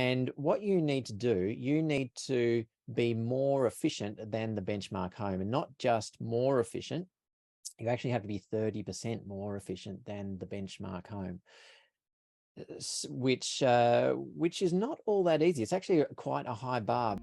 And what you need to do, you need to be more efficient than the benchmark home, and not just more efficient. You actually have to be 30% more efficient than the benchmark home, which is not all that easy. It's actually quite a high bar.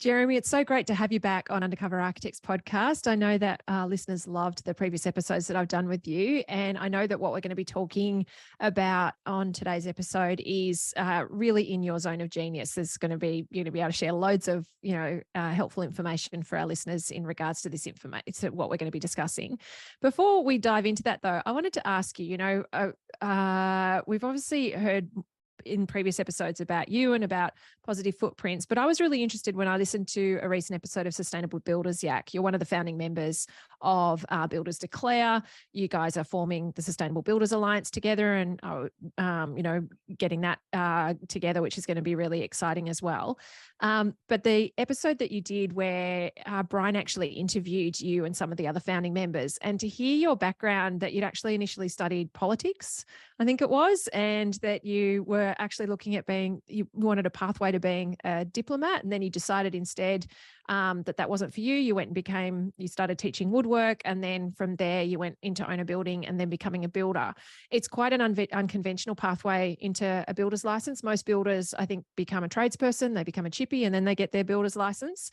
Jeremy, it's so great to have you back on Undercover Architects podcast. I know that our listeners loved the previous episodes that I've done with you. And I know that what we're going to be talking about on today's episode is really in your zone of genius. There's going to be, you're going to be able to share loads of, helpful information for our listeners in regards to this information, to what we're going to be discussing. Before we dive into that though, I wanted to ask you, we've obviously heard in previous episodes about you and about positive footprints, but I was really interested when I listened to a recent episode of Sustainable Builders Yak. You're one of the founding members of Builders Declare. You guys are forming the Sustainable Builders Alliance together, and getting that together, which is going to be really exciting as well. But the episode that you did where Brian actually interviewed you and some of the other founding members, and to hear your background, that you'd actually initially studied politics, I think it was, and that you were actually looking at you wanted a pathway to being a diplomat, and then you decided instead that wasn't for you. You went and you started teaching woodwork, and then from there you went into owner building and then becoming a builder. It's quite an unconventional pathway into a builder's license. Most builders, I think, become a tradesperson, they become a chippy, and then they get their builder's license.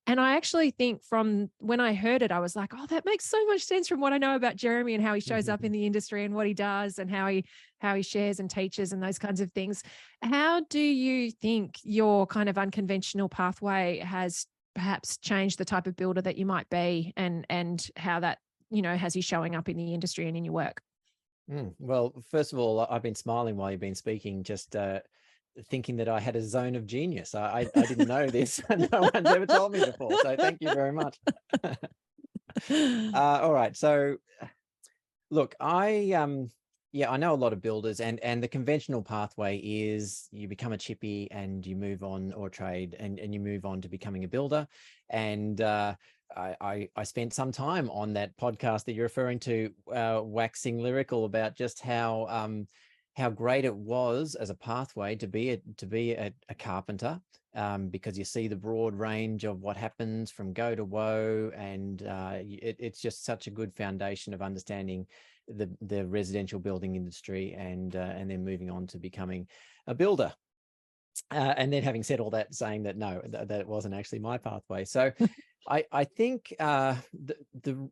And I actually think from when I heard it, I was like, oh, that makes so much sense from what I know about Jeremy and how he shows up in the industry and what he does and how he shares and teaches and those kinds of things. How do you think your kind of unconventional pathway has perhaps changed the type of builder that you might be, and how that, has you showing up in the industry and in your work? Well, first of all, I've been smiling while you've been speaking, just thinking that I had a zone of genius. I didn't know this. No one's ever told me before. So thank you very much. All right. So look, I know a lot of builders, and the conventional pathway is you become a chippy and you move on, or trade, and you move on to becoming a builder. And I spent some time on that podcast that you're referring to, waxing lyrical about just how great it was as a pathway to be a carpenter, because you see the broad range of what happens from go to woe, and it's just such a good foundation of understanding the residential building industry, and then moving on to becoming a builder. And then, having said all that, saying that no, that it wasn't actually my pathway. So I think the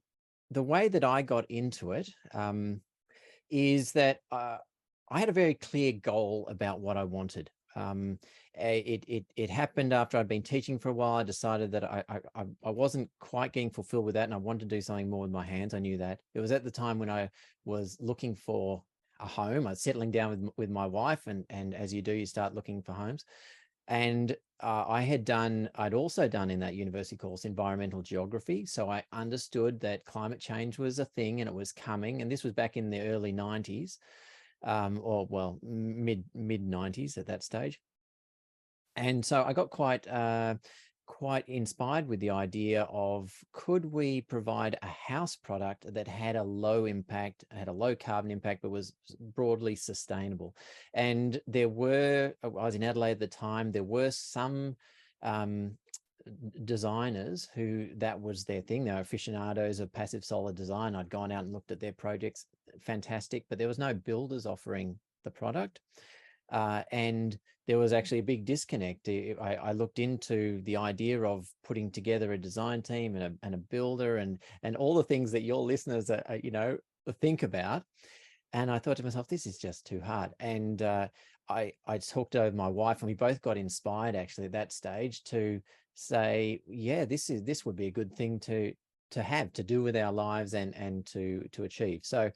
way that I got into it is that I had a very clear goal about what I wanted. It happened after I'd been teaching for a while. I decided that I wasn't quite getting fulfilled with that, and I wanted to do something more with my hands. I knew that. It was at the time when I was looking for a home. I was settling down with my wife, and as you do, you start looking for homes. And I'd also done in that university course environmental geography. So I understood that climate change was a thing and it was coming. And this was back in the early 90s, or well, mid 90s at that stage. And so I got quite inspired with the idea of, could we provide a house product that had a low impact, had a low carbon impact, but was broadly sustainable? And I was in Adelaide at the time, there were some designers who that was their thing. They were aficionados of passive solar design. I'd gone out and looked at their projects, fantastic, but there was no builders offering the product. And there was actually a big disconnect. I looked into the idea of putting together a design team and a builder and all the things that your listeners think about. And I thought to myself, this is just too hard. And I talked to my wife, and we both got inspired actually at that stage to say, yeah, this would be a good thing to have to do with our lives and to achieve. So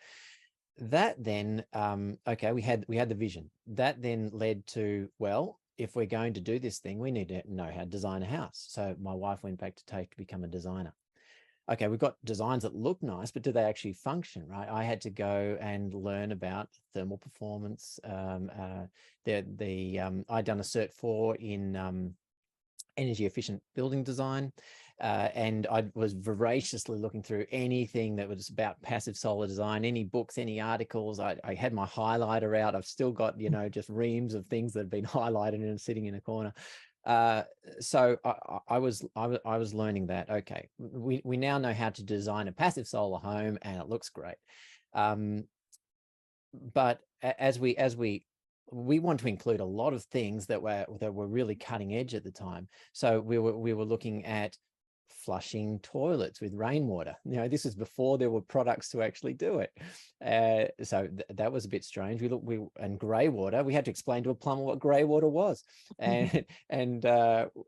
that then, okay, we had the vision. That then led to, well, if we're going to do this thing, we need to know how to design a house. So my wife went back to TAFE to become a designer. Okay, we've got designs that look nice, but do they actually function, right? I had to go and learn about thermal performance. I'd done a Cert 4 in energy efficient building design. And I was voraciously looking through anything that was about passive solar design, any books, any articles. I had my highlighter out. I've still got, just reams of things that have been highlighted and sitting in a corner. So I was learning that, okay, we now know how to design a passive solar home and it looks great. But as we want to include a lot of things that were really cutting edge at the time. So we were looking at flushing toilets with rainwater. This is before there were products to actually do it. So that was a bit strange. And grey water, we had to explain to a plumber what grey water was. And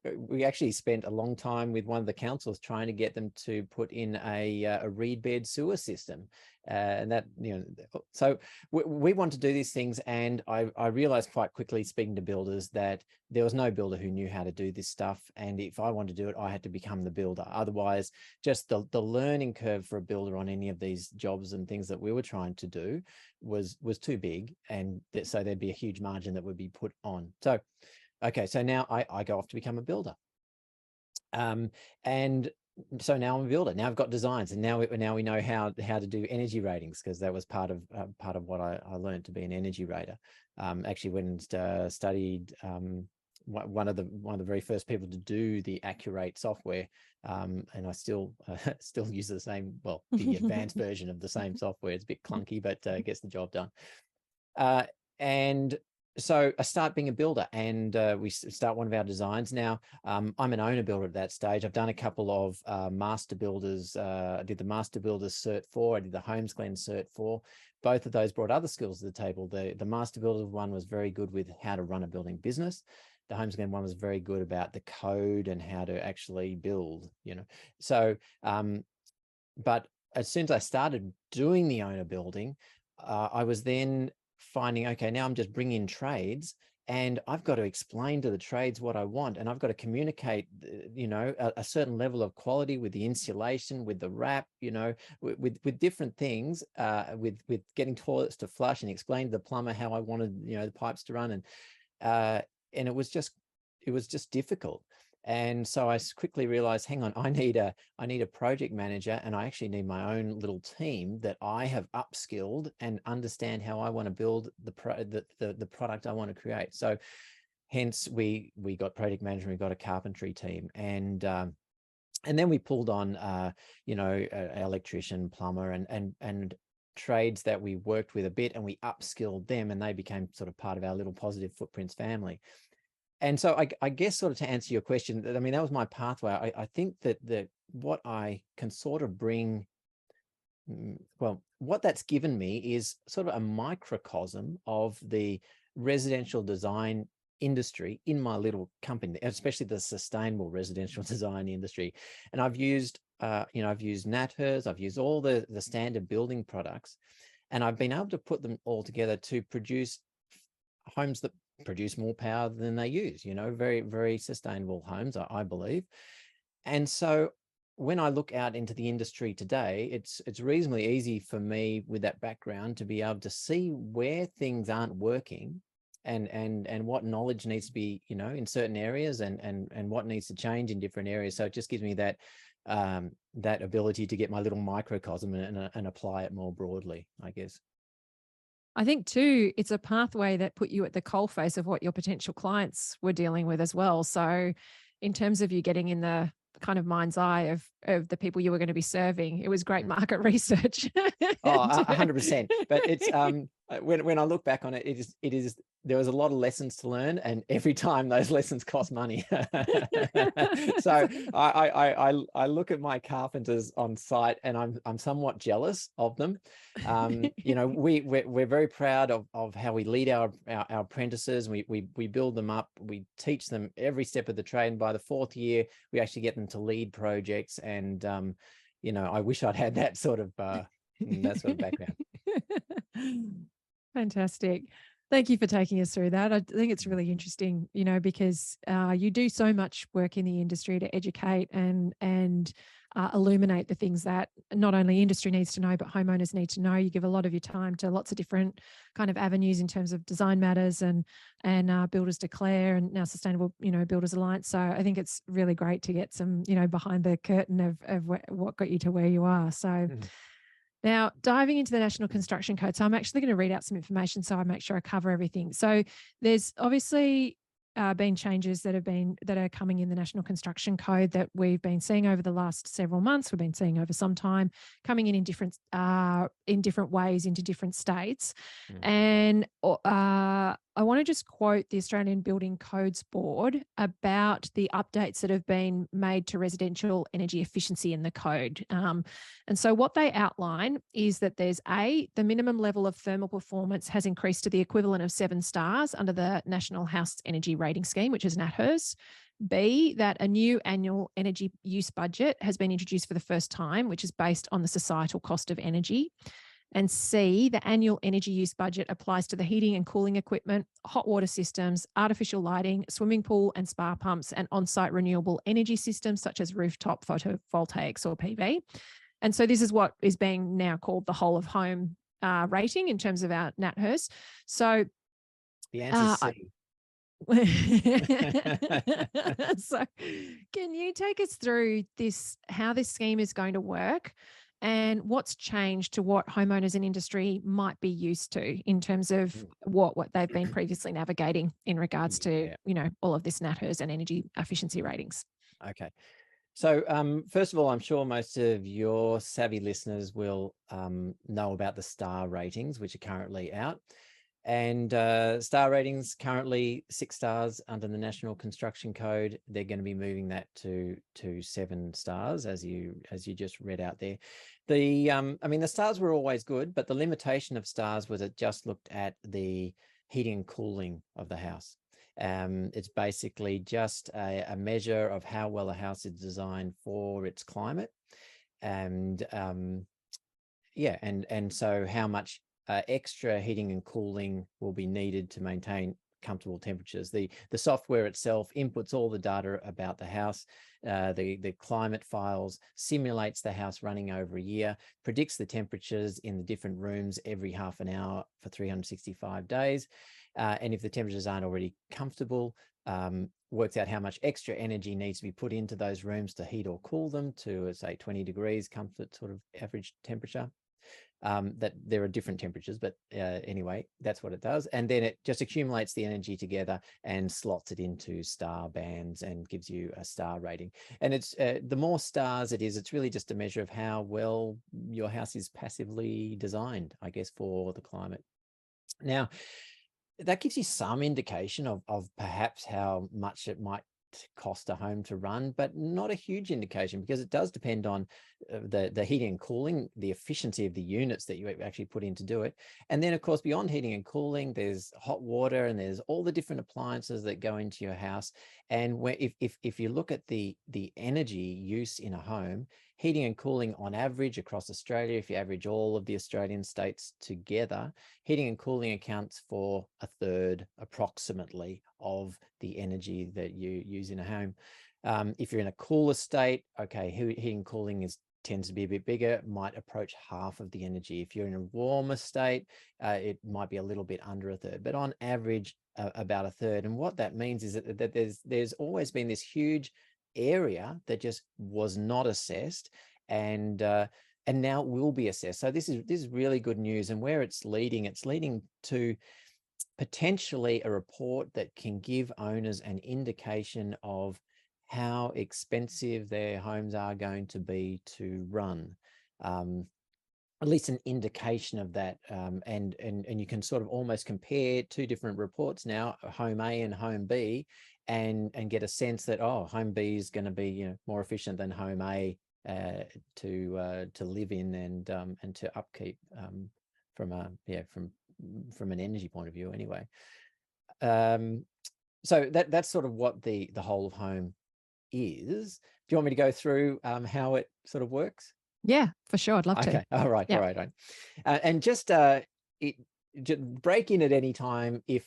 we actually spent a long time with one of the councils trying to get them to put in a reed bed sewer system. And that, so we want to do these things. And I realized quite quickly, speaking to builders, that there was no builder who knew how to do this stuff. And if I wanted to do it, I had to become the builder. Otherwise, just the learning curve for a builder on any of these jobs and things that we were trying to do was too big. And so there'd be a huge margin that would be put on. So, okay, so now I go off to become a builder. And so now I'm a builder. Now I've got designs, and now we know how to do energy ratings, because that was part of what I learned to be an energy rater. Actually went and studied one of the very first people to do the Accurate software, and I still use the same, well, the advanced version of the same software. It's a bit clunky, but gets the job done. And so I start being a builder, and we start one of our designs. Now, I'm an owner builder at that stage. I've done a couple of master builders. I did the master builders Cert 4. I did the Homes Glen Cert 4. Both of those brought other skills to the table. The master builder one was very good with how to run a building business. The Homes Glen one was very good about the code and how to actually build, So, but as soon as I started doing the owner building, I was then finding, okay, now I'm just bringing in trades, and I've got to explain to the trades what I want, and I've got to communicate, a certain level of quality with the insulation, with the wrap, with different things, with getting toilets to flush, and explain to the plumber how I wanted, the pipes to run, and it was just difficult. And so I quickly realized, hang on, I need a project manager, and I actually need my own little team that I have upskilled and understand how I want to build the product I want to create. So hence we got project management, we got a carpentry team, and then we pulled on electrician, plumber, and trades that we worked with a bit, and we upskilled them, and they became sort of part of our little Positive Footprints family. And so I guess, sort of to answer your question, I mean, that was my pathway. I think that what I can sort of bring, well, what that's given me is sort of a microcosm of the residential design industry in my little company, especially the sustainable residential design industry. And I've used, I've used NatHERS, I've used all the standard building products, and I've been able to put them all together to produce homes that produce more power than they use, very, very sustainable homes, I believe. And so when I look out into the industry today, it's reasonably easy for me with that background to be able to see where things aren't working, and what knowledge needs to be, in certain areas, and what needs to change in different areas. So it just gives me that that ability to get my little microcosm and apply it more broadly, I guess. I think too, it's a pathway that put you at the coalface of what your potential clients were dealing with as well. So in terms of you getting in the kind of mind's eye of the people you were going to be serving, it was great market research. Oh, 100%. But it's when I look back on it, it is there was a lot of lessons to learn, and every time those lessons cost money. So I look at my carpenters on site, and I'm somewhat jealous of them. We're very proud of how we lead our apprentices. We build them up, we teach them every step of the trade, and by the 4th year, we actually get them to lead projects. And I wish I'd had that sort of background. Fantastic. Thank you for taking us through that. I think it's really interesting, because you do so much work in the industry to educate and illuminate the things that not only industry needs to know, but homeowners need to know. You give a lot of your time to lots of different kind of avenues in terms of Design Matters and Builders Declare, and now Sustainable, Builders Alliance. So I think it's really great to get some, behind the curtain of what got you to where you are. So now diving into the National Construction Code. So I'm actually going to read out some information so I make sure I cover everything. So there's obviously been changes that are coming in the National Construction Code that we've been seeing over the last several months. We've been seeing over some time, coming in different ways into different states. And I want to just quote the Australian Building Codes Board about the updates that have been made to residential energy efficiency in the code. And so what they outline is that there's the minimum level of thermal performance has increased to the equivalent of 7 stars under the National House Energy Rating Scheme, which is NatHERS. B, that a new annual energy use budget has been introduced for the first time, which is based on the societal cost of energy. And C, the annual energy use budget applies to the heating and cooling equipment, hot water systems, artificial lighting, swimming pool and spa pumps, and on-site renewable energy systems such as rooftop photovoltaics or PV. And so this is what is being now called the whole of home rating in terms of our NatHERS. So the answer is C. So can you take us through how this scheme is going to work and what's changed to what homeowners and industry might be used to in terms of what they've been previously navigating in regards to, all of this NatHERS and energy efficiency ratings? Okay. So first of all, I'm sure most of your savvy listeners will know about the star ratings, which are currently out. And star ratings currently 6 stars under the National Construction Code. They're going to be moving that to 7 stars, as you just read out there. The stars were always good, but the limitation of stars was it just looked at the heating and cooling of the house. It's basically just a measure of how well a house is designed for its climate, and so how much extra heating and cooling will be needed to maintain comfortable temperatures. The software itself inputs all the data about the house, the climate files, simulates the house running over a year, predicts the temperatures in the different rooms every half an hour for 365 days. And if the temperatures aren't already comfortable, works out how much extra energy needs to be put into those rooms to heat or cool them to, say, 20 degrees comfort sort of average temperature. That there are different temperatures, but anyway, that's what it does. And then it just accumulates the energy together and slots it into star bands and gives you a star rating. And it's the more stars it is, it's really just a measure of how well your house is passively designed, I guess, for the climate. Now, that gives you some indication of perhaps how much it might cost a home to run, but not a huge indication, because it does depend on the heating and cooling, the efficiency of the units that you actually put in to do it. And then, of course, beyond heating and cooling, there's hot water and there's all the different appliances that go into your house. And if you look at the energy use in a home, heating and cooling on average across Australia, if you average all of the Australian states together, heating and cooling accounts for 1/3 approximately of the energy that you use in a home. If you're in a cooler state, okay, heating and cooling tends to be a bit bigger, might approach half of the energy. If you're in a warmer state, it might be a little bit under 1/3, but on average, about 1/3. And what that means is that there's always been this huge area that just was not assessed, and now will be assessed. So this is really good news. And where it's leading to potentially a report that can give owners an indication of how expensive their homes are going to be to run. At least an indication of that, and you can sort of almost compare 2 different reports now, home A and home B, and get a sense that, oh, home B is going to be more efficient than home A to live in and to upkeep from an energy point of view anyway. So that's sort of what the whole of home is. Do you want me to go through how it sort of works? Yeah, for sure. I'd love to. Okay. All right. Yeah. All right. And just break in at any time if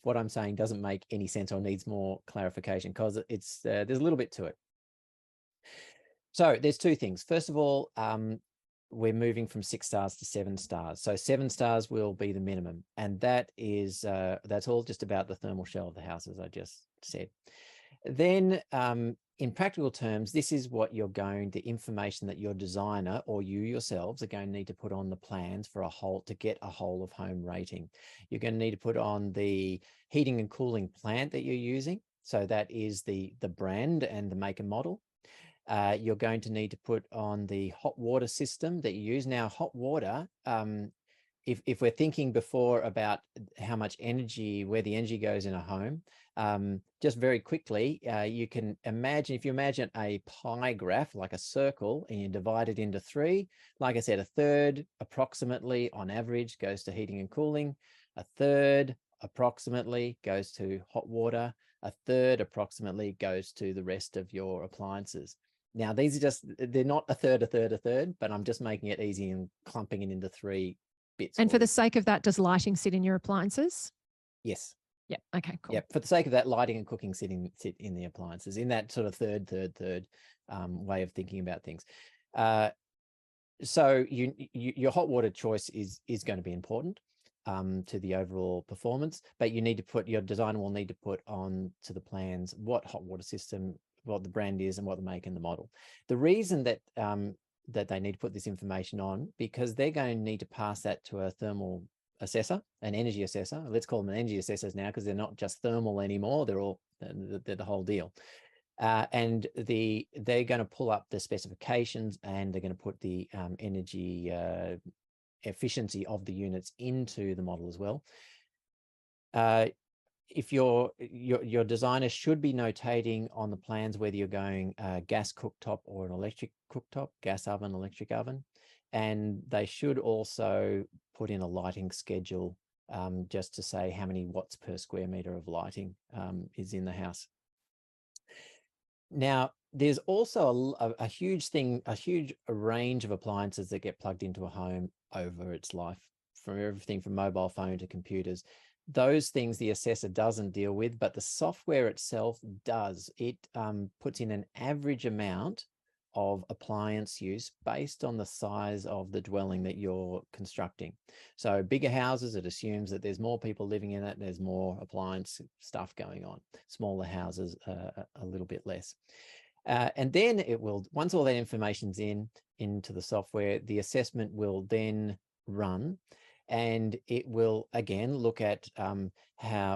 what I'm saying doesn't make any sense or needs more clarification, because it's there's a little bit to it. So there's two things. First of all, we're moving from 6 stars to 7 stars. So 7 stars will be the minimum. And that is, that's all just about the thermal shell of the house, as I just said. Then in practical terms, this is what the information that your designer or you yourselves are going to need to put on the plans for to get a whole of home rating. You're going to need to put on the heating and cooling plant that you're using. So that is the brand and the make and model. You're going to need to put on the hot water system that you use. Now, hot water, if we're thinking before about how much energy, where the energy goes in a home, just very quickly, you can imagine, if you imagine a pie graph, like a circle, and you divide it into 3, like I said, a third approximately on average goes to heating and cooling, a third approximately goes to hot water, a third approximately goes to the rest of your appliances. Now, these are they're not a third, but I'm just making it easy and clumping it into 3 bits. And for the sake of that, does lighting sit in your appliances? Yes. Yep. Okay, cool. Yep. For the sake of that, lighting and cooking sit in the appliances, in that sort of third way of thinking about things. So your hot water choice is going to be important to the overall performance, but your designer will need to put on to the plans what hot water system, what the brand is, and what the make and the model. The reason that that they need to put this information on, because they're going to need to pass that to a thermal assessor, an energy assessor. Let's call them energy assessors now, because they're not just thermal anymore. They're the whole deal. And they're going to pull up the specifications, and they're going to put the energy efficiency of the units into the model as well. If your designer should be notating on the plans whether you're going gas cooktop or an electric cooktop, gas oven, electric oven, and they should also put in a lighting schedule just to say how many watts per square meter of lighting is in the house. Now, there's also a huge range of appliances that get plugged into a home over its life, from everything from mobile phone to computers. Those things the assessor doesn't deal with, but the software itself does. It puts in an average amount of appliance use based on the size of the dwelling that you're constructing. So bigger houses, it assumes that there's more people living in it, there's more appliance stuff going on. Smaller houses, a little bit less. And then it will, once all that information's into the software, the assessment will then run, and it will again look at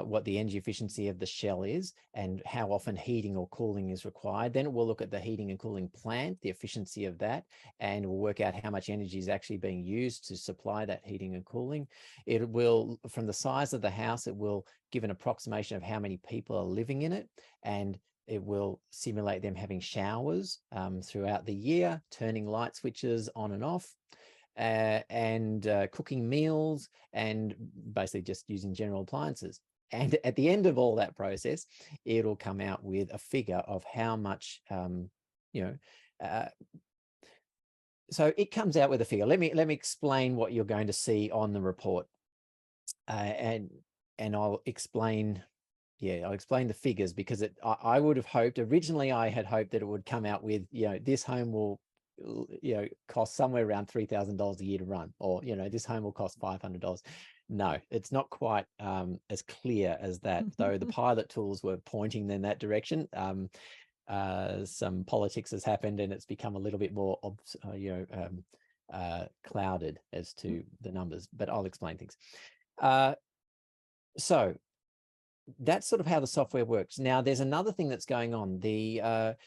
what the energy efficiency of the shell is and how often heating or cooling is required. Then it will look at the heating and cooling plant, the efficiency of that, and will work out how much energy is actually being used to supply that heating and cooling. It will, from the size of the house, it will give an approximation of how many people are living in it, and it will simulate them having showers throughout the year, turning light switches on and off, and cooking meals, and basically just using general appliances. And at the end of all that process, it'll come out with a figure of how much, so it comes out with a figure. Let me explain what you're going to see on the report, and I'll explain. Yeah, I'll explain the figures, because I would have hoped, originally I had hoped that it would come out with, this home will, cost somewhere around $3,000 a year to run, or, this home will cost $500. No, it's not quite as clear as that, though the pilot tools were pointing in that direction. Some politics has happened, and it's become a little bit more, clouded as to the numbers, but I'll explain things. So that's sort of how the software works. Now, there's another thing that's going on. The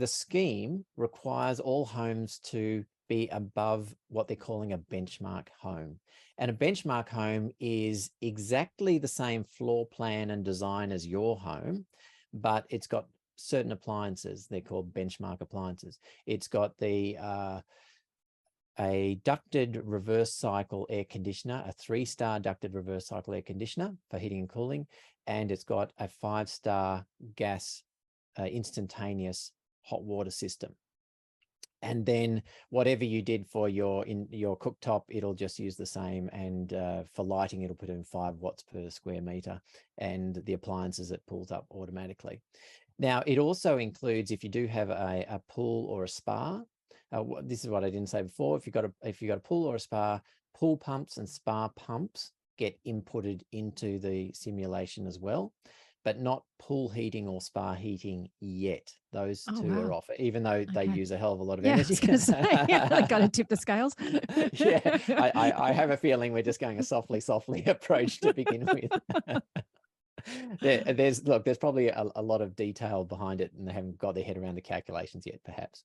scheme requires all homes to be above what they're calling a benchmark home. And a benchmark home is exactly the same floor plan and design as your home, but it's got certain appliances. They're called benchmark appliances. It's got a ducted reverse cycle air conditioner, a 3-star ducted reverse cycle air conditioner for heating and cooling, and it's got a 5-star gas instantaneous hot water system. And then whatever you did for your cooktop, it'll just use the same. And for lighting, it'll put in 5 watts per square meter, and the appliances it pulls up automatically. Now, it also includes if you do have a pool or a spa. This is what I didn't say before. If you've got a pool or a spa, pool pumps and spa pumps get inputted into the simulation as well, but not pool heating or spa heating yet. Those Oh, two are wow. off, even though they Okay. use a hell of a lot of Yeah, I energy. was going to say, yeah, they got to tip the scales. Yeah, I have a feeling we're just going a softly approach to begin with. There's probably a lot of detail behind it, and they haven't got their head around the calculations yet, perhaps.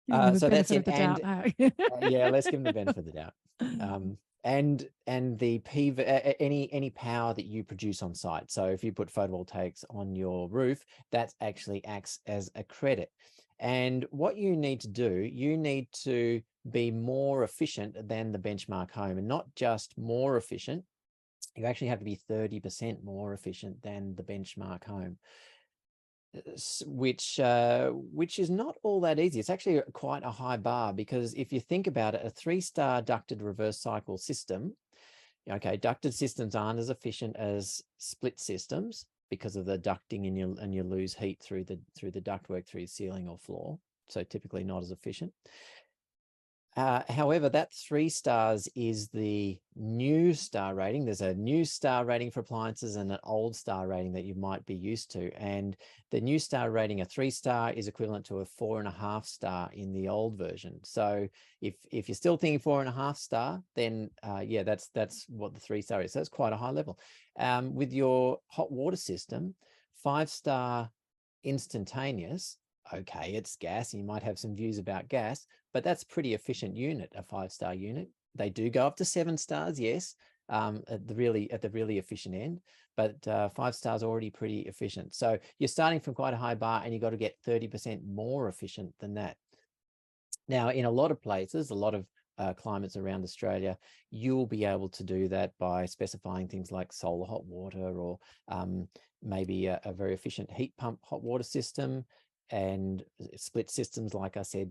Give them the So that's benefit it. of the And doubt. yeah, let's give them the benefit of the doubt. And the PV, any power that you produce on site. So if you put photovoltaics on your roof, that actually acts as a credit. And what you need to do, you need to be more efficient than the benchmark home, and not just more efficient. You actually have to be 30% more efficient than the benchmark home, which is not all that easy. It's actually quite a high bar, because if you think about it, a 3-star ducted reverse cycle system, okay, ducted systems aren't as efficient as split systems because of the ducting, and you lose heat through the ductwork through your ceiling or floor. So typically not as efficient. However, that 3 stars is the new star rating. There's a new star rating for appliances and an old star rating that you might be used to. And the new star rating, a 3-star, is equivalent to a 4.5 star in the old version. So if you're still thinking 4.5 star, then yeah, that's what the 3-star is. So it's quite a high level. With your hot water system, 5-star instantaneous. Okay, it's gas. You might have some views about gas, but that's a pretty efficient unit, a 5-star unit. They do go up to 7 stars, yes, at the really efficient end, but 5 stars already pretty efficient. So you're starting from quite a high bar, and you've got to get 30% more efficient than that. Now, in a lot of places, a lot of climates around Australia, you'll be able to do that by specifying things like solar hot water, or maybe a very efficient heat pump hot water system. And split systems, like I said,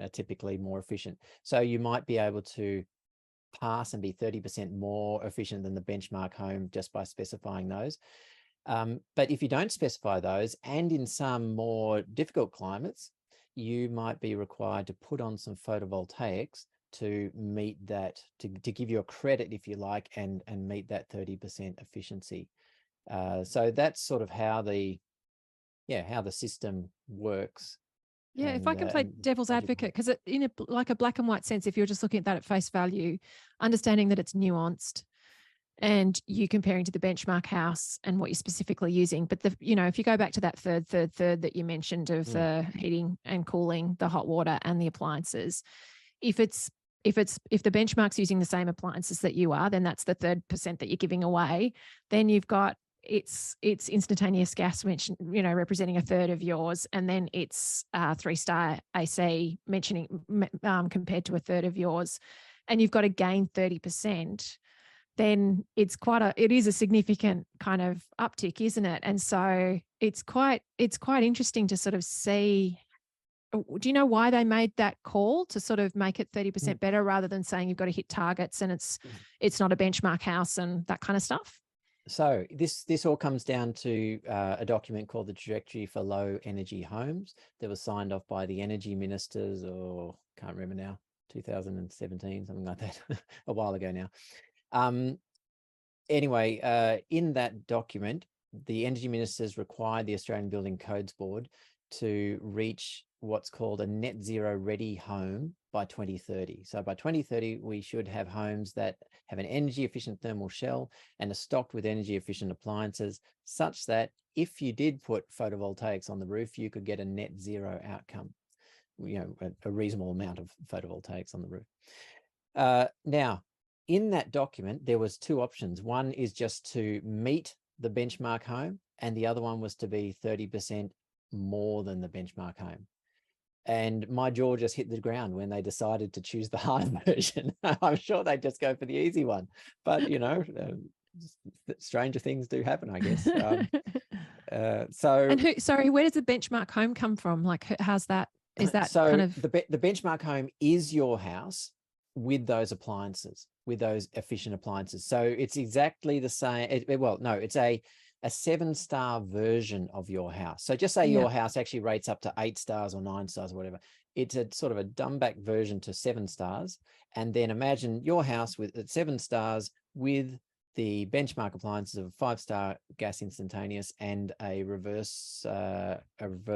are typically more efficient. So you might be able to pass and be 30% more efficient than the benchmark home just by specifying those. But if you don't specify those, and in some more difficult climates, you might be required to put on some photovoltaics to meet that, to give you a credit, if you like, and meet that 30% efficiency. So that's sort of how the system works. Yeah, And if I can play devil's advocate, because in like a black and white sense, if you're just looking at that at face value, understanding that it's nuanced, and you comparing to the benchmark house and what you're specifically using. But if you go back to that third that you mentioned of the heating and cooling, the hot water and the appliances, if the benchmark's using the same appliances that you are, then that's the 3% that you're giving away. Then you've got it's instantaneous gas, representing a third of yours, and then it's 3-star AC compared to a third of yours, and you've got to gain 30%. Then it is a significant kind of uptick, isn't it? And so it's quite interesting to sort of see. Do you know why they made that call to sort of make it 30% better, rather than saying you've got to hit targets and it's not a benchmark house and that kind of stuff? So this all comes down to a document called the Trajectory for Low Energy Homes that was signed off by the energy ministers, or can't remember now, 2017, something like that, a while ago now. Anyway, in that document, the energy ministers required the Australian Building Codes Board to reach what's called a net zero ready home by 2030. So by 2030, we should have homes that have an energy efficient thermal shell and are stocked with energy efficient appliances, such that if you did put photovoltaics on the roof, you could get a net zero outcome, a reasonable amount of photovoltaics on the roof. Now, in that document, there was 2 options. One is just to meet the benchmark home, and the other one was to be 30% more than the benchmark home. And my jaw just hit the ground when they decided to choose the hard version. I'm sure they'd just go for the easy one, but stranger things do happen, I guess. Sorry, where does the benchmark home come from? Like, how's that? Is that so kind of the benchmark home is your house with those appliances, with those efficient appliances. So it's exactly the same. It's a 7-star version of your house. So just say your house actually rates up to 8 stars or 9 stars or whatever. It's a sort of a dumbed back version to 7 stars. And then imagine your house with at 7 stars with the benchmark appliances of a 5-star gas instantaneous and a reverse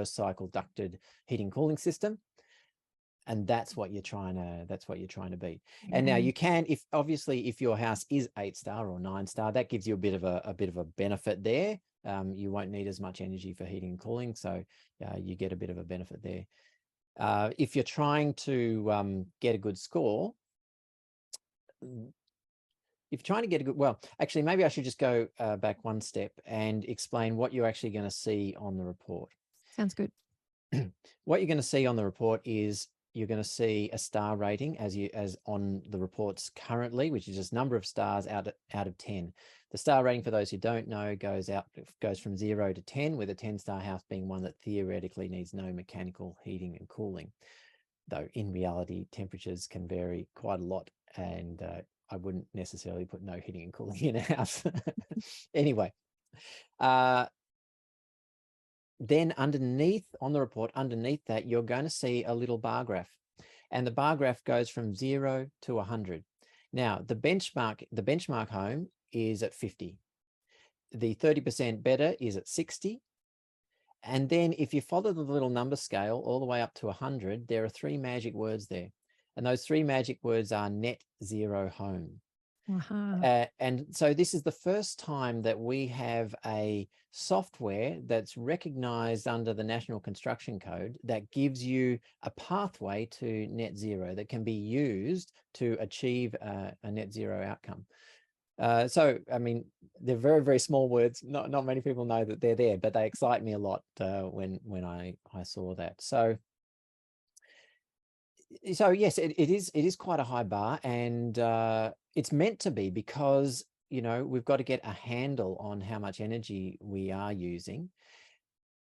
cycle ducted heating cooling system. And that's what you're trying to beat. And now you can, if your house is 8-star or 9-star, that gives you a bit of a benefit there. You won't need as much energy for heating and cooling, so you get a bit of a benefit there. If you're trying to get a good score, well, actually, maybe I should just go back one step and explain what you're actually going to see on the report. Sounds good. What you're going to see on the report is you're going to see a star rating as on the reports currently, which is just number of stars out of 10. The star rating, for those who don't know, goes from 0 to 10, with a 10-star house being one that theoretically needs no mechanical heating and cooling. Though in reality, temperatures can vary quite a lot, and I wouldn't necessarily put no heating and cooling in a house. Anyway, then underneath on the report, underneath that, you're going to see a little bar graph, and the bar graph goes from 0 to 100. Now, the benchmark home is at 50. The 30% better is at 60. And then if you follow the little number scale all the way up to 100, there are 3 magic words there. And those 3 magic words are net zero home. And so this is the first time that we have a software that's recognized under the National Construction Code that gives you a pathway to net zero that can be used to achieve a net zero outcome. So, I mean, they're very, very small words. Not many people know that they're there, but they excite me a lot when I saw that. So yes, it is quite a high bar, and it's meant to be, because we've got to get a handle on how much energy we are using,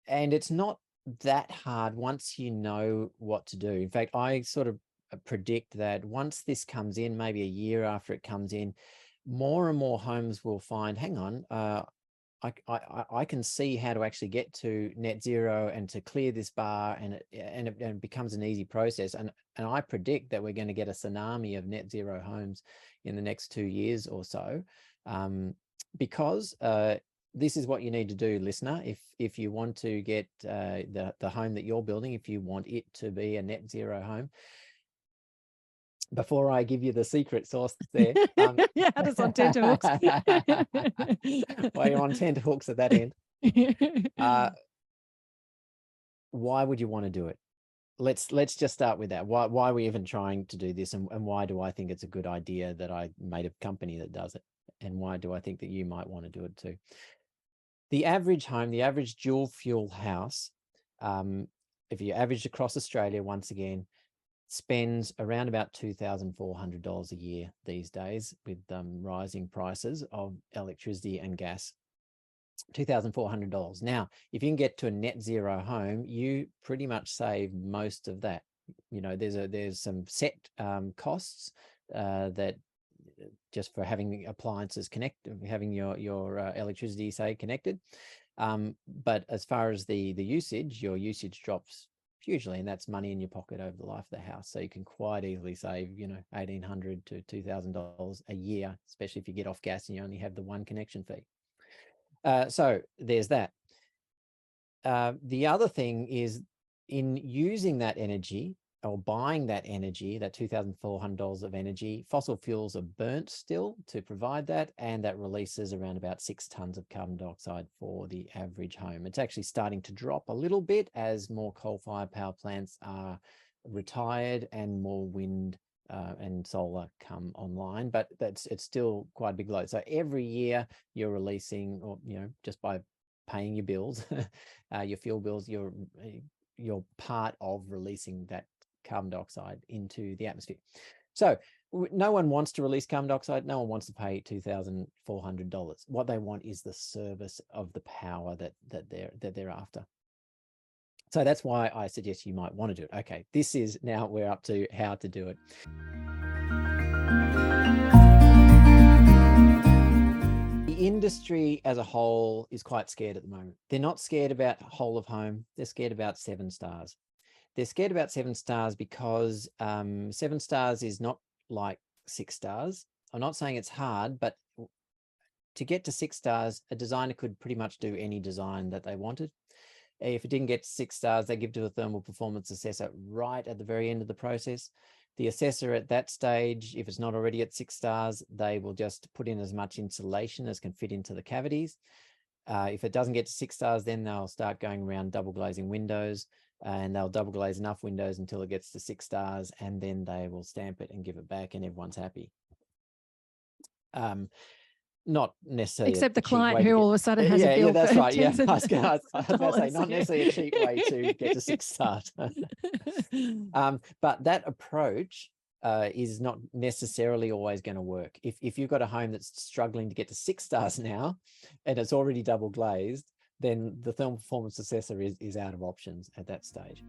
and it's not that hard once you know what to do. In fact, I sort of predict that once this comes in, maybe a year after it comes in, more and more homes will find, hang on, I can see how to actually get to net zero and to clear this bar, and it becomes an easy process. And I predict that we're going to get a tsunami of net zero homes in the next 2 years or so, because this is what you need to do, listener. If you want to get the home that you're building, if you want it to be a net zero home. Before I give you the secret sauce there. Yeah, how does on tenterhooks? Well, you're on tenterhooks at that end. Why would you want to do it? Let's just start with that. Why are we even trying to do this, and why do I think it's a good idea that I made a company that does it? And why do I think that you might want to do it too? The average home, the average dual fuel house, if you average across Australia, once again, spends around about $2,400 a year these days, with rising prices of electricity and gas. $2,400. Now, if you can get to a net zero home, you pretty much save most of that. There's some set costs that just for having appliances connected, having your electricity, say, connected. But as far as the usage, your usage drops hugely, and that's money in your pocket over the life of the house. So you can quite easily save, $1,800 to $2,000 a year, especially if you get off gas and you only have the one connection fee. So there's that. The other thing is, in using that energy or buying that energy, that $2,400 of energy, fossil fuels are burnt still to provide that, and that releases around about 6 tons of carbon dioxide for the average home. It's actually starting to drop a little bit as more coal-fired power plants are retired and more wind and solar come online, but it's still quite a big load. So every year you're releasing, or just by paying your bills, your fuel bills, you're part of releasing that carbon dioxide into the atmosphere. So no one wants to release carbon dioxide. No one wants to pay $2,400. What they want is the service of the power that they're after. So that's why I suggest you might want to do it. Okay, this is now we're up to how to do it. industry as a whole is quite scared at the moment. They're not scared about whole of home. They're scared about 7 stars. They're scared about 7 stars because 7 stars is not like 6 stars. I'm not saying it's hard, but to get to 6 stars, a designer could pretty much do any design that they wanted. If it didn't get to 6 stars, they give to a thermal performance assessor right at the very end of the process. The assessor at that stage, if it's not already at 6 stars, they will just put in as much insulation as can fit into the cavities. If it doesn't get to 6 stars, then they'll start going around double glazing windows, and they'll double glaze enough windows until it gets to 6 stars, and then they will stamp it and give it back, and everyone's happy. Not necessarily except the client who all of a sudden has a bill. Yeah, that's for right. Yeah, I was $10,000. about to say not necessarily a cheap way to get to 6 stars. But that approach is not necessarily always going to work. If you've got a home that's struggling to get to 6 stars now, and it's already double glazed, then the thermal performance assessor is out of options at that stage.